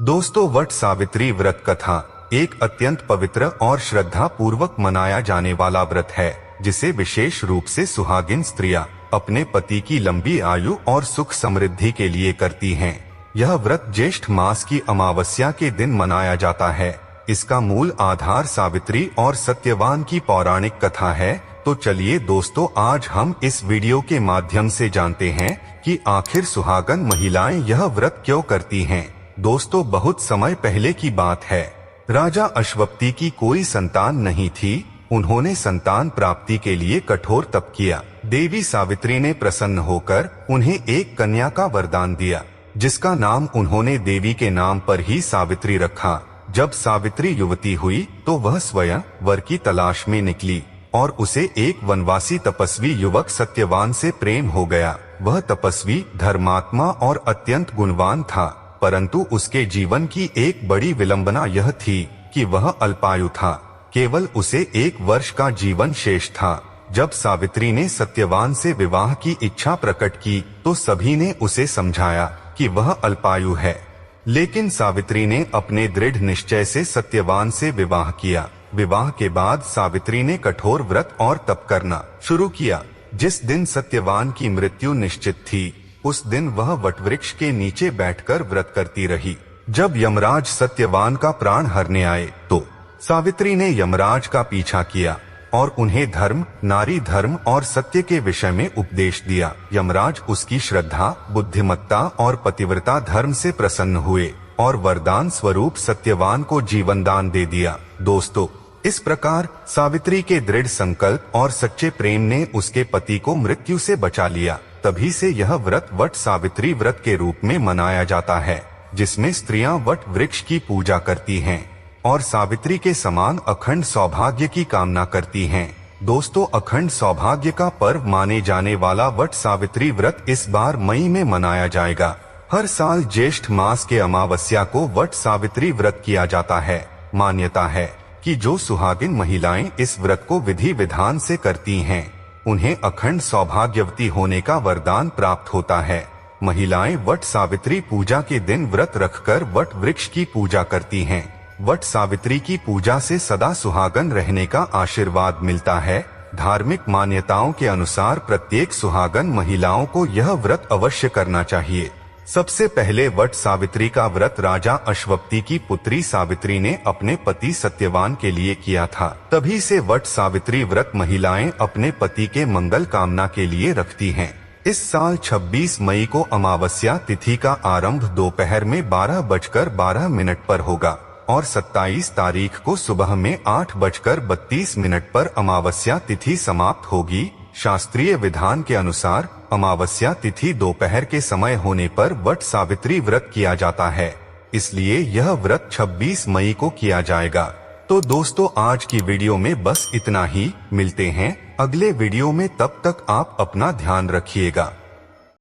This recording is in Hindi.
दोस्तों, वट सावित्री व्रत कथा एक अत्यंत पवित्र और श्रद्धा पूर्वक मनाया जाने वाला व्रत है, जिसे विशेष रूप से सुहागिन स्त्रियां अपने पति की लंबी आयु और सुख समृद्धि के लिए करती हैं। यह व्रत ज्येष्ठ मास की अमावस्या के दिन मनाया जाता है। इसका मूल आधार सावित्री और सत्यवान की पौराणिक कथा है। तो चलिए दोस्तों, आज हम इस वीडियो के माध्यम से जानते हैं कि आखिर सुहागन महिलाएं यह व्रत क्यों करती हैं। दोस्तों, बहुत समय पहले की बात है। राजा अश्वपति की कोई संतान नहीं थी। उन्होंने संतान प्राप्ति के लिए कठोर तप किया। देवी सावित्री ने प्रसन्न होकर उन्हें एक कन्या का वरदान दिया, जिसका नाम उन्होंने देवी के नाम पर ही सावित्री रखा। जब सावित्री युवती हुई तो वह स्वयं वर की तलाश में निकली और उसे एक वनवासी तपस्वी युवक सत्यवान से प्रेम हो गया। वह तपस्वी धर्मात्मा और अत्यंत गुणवान था, परंतु उसके जीवन की एक बड़ी विलंबना यह थी कि वह अल्पायु था। केवल उसे 1 वर्ष का जीवन शेष था। जब सावित्री ने सत्यवान से विवाह की इच्छा प्रकट की तो सभी ने उसे समझाया कि वह अल्पायु है, लेकिन सावित्री ने अपने दृढ़ निश्चय से सत्यवान से विवाह किया। विवाह के बाद सावित्री ने कठोर व्रत और तप करना शुरू किया। जिस दिन सत्यवान की मृत्यु निश्चित थी, उस दिन वह वटवृक्ष के नीचे बैठकर व्रत करती रही। जब यमराज सत्यवान का प्राण हरने आए तो सावित्री ने यमराज का पीछा किया और उन्हें धर्म, नारी धर्म और सत्य के विषय में उपदेश दिया। यमराज उसकी श्रद्धा, बुद्धिमत्ता और पतिव्रता धर्म से प्रसन्न हुए और वरदान स्वरूप सत्यवान को जीवन दान दे दिया। दोस्तों, इस प्रकार सावित्री के दृढ़ संकल्प और सच्चे प्रेम ने उसके पति को मृत्यु से बचा लिया। तभी से यह व्रत वट सावित्री व्रत के रूप में मनाया जाता है, जिसमें स्त्रियां वट वृक्ष की पूजा करती हैं और सावित्री के समान अखंड सौभाग्य की कामना करती हैं। दोस्तों, अखंड सौभाग्य का पर्व माने जाने वाला वट सावित्री व्रत इस बार मई में मनाया जाएगा। हर साल ज्येष्ठ मास के अमावस्या को वट सावित्री व्रत किया जाता है। मान्यता है कि जो सुहागिन महिलाएं इस व्रत को विधि विधान से करती हैं, उन्हें अखंड सौभाग्यवती होने का वरदान प्राप्त होता है। महिलाएं वट सावित्री पूजा के दिन व्रत रखकर वट वृक्ष की पूजा करती हैं। वट सावित्री की पूजा से सदा सुहागन रहने का आशीर्वाद मिलता है। धार्मिक मान्यताओं के अनुसार प्रत्येक सुहागन महिलाओं को यह व्रत अवश्य करना चाहिए। सबसे पहले वट सावित्री का व्रत राजा अश्वपति की पुत्री सावित्री ने अपने पति सत्यवान के लिए किया था। तभी से वट सावित्री व्रत महिलाएं अपने पति के मंगल कामना के लिए रखती हैं। इस साल 26 मई को अमावस्या तिथि का आरंभ दोपहर में 12:12 पर होगा और 27 तारीख को सुबह में 8:32 पर अमावस्या तिथि समाप्त होगी। शास्त्रीय विधान के अनुसार अमावस्या तिथि दोपहर के समय होने पर वट सावित्री व्रत किया जाता है, इसलिए यह व्रत 26 मई को किया जाएगा। तो दोस्तों, आज की वीडियो में बस इतना ही। मिलते हैं अगले वीडियो में, तब तक आप अपना ध्यान रखिएगा।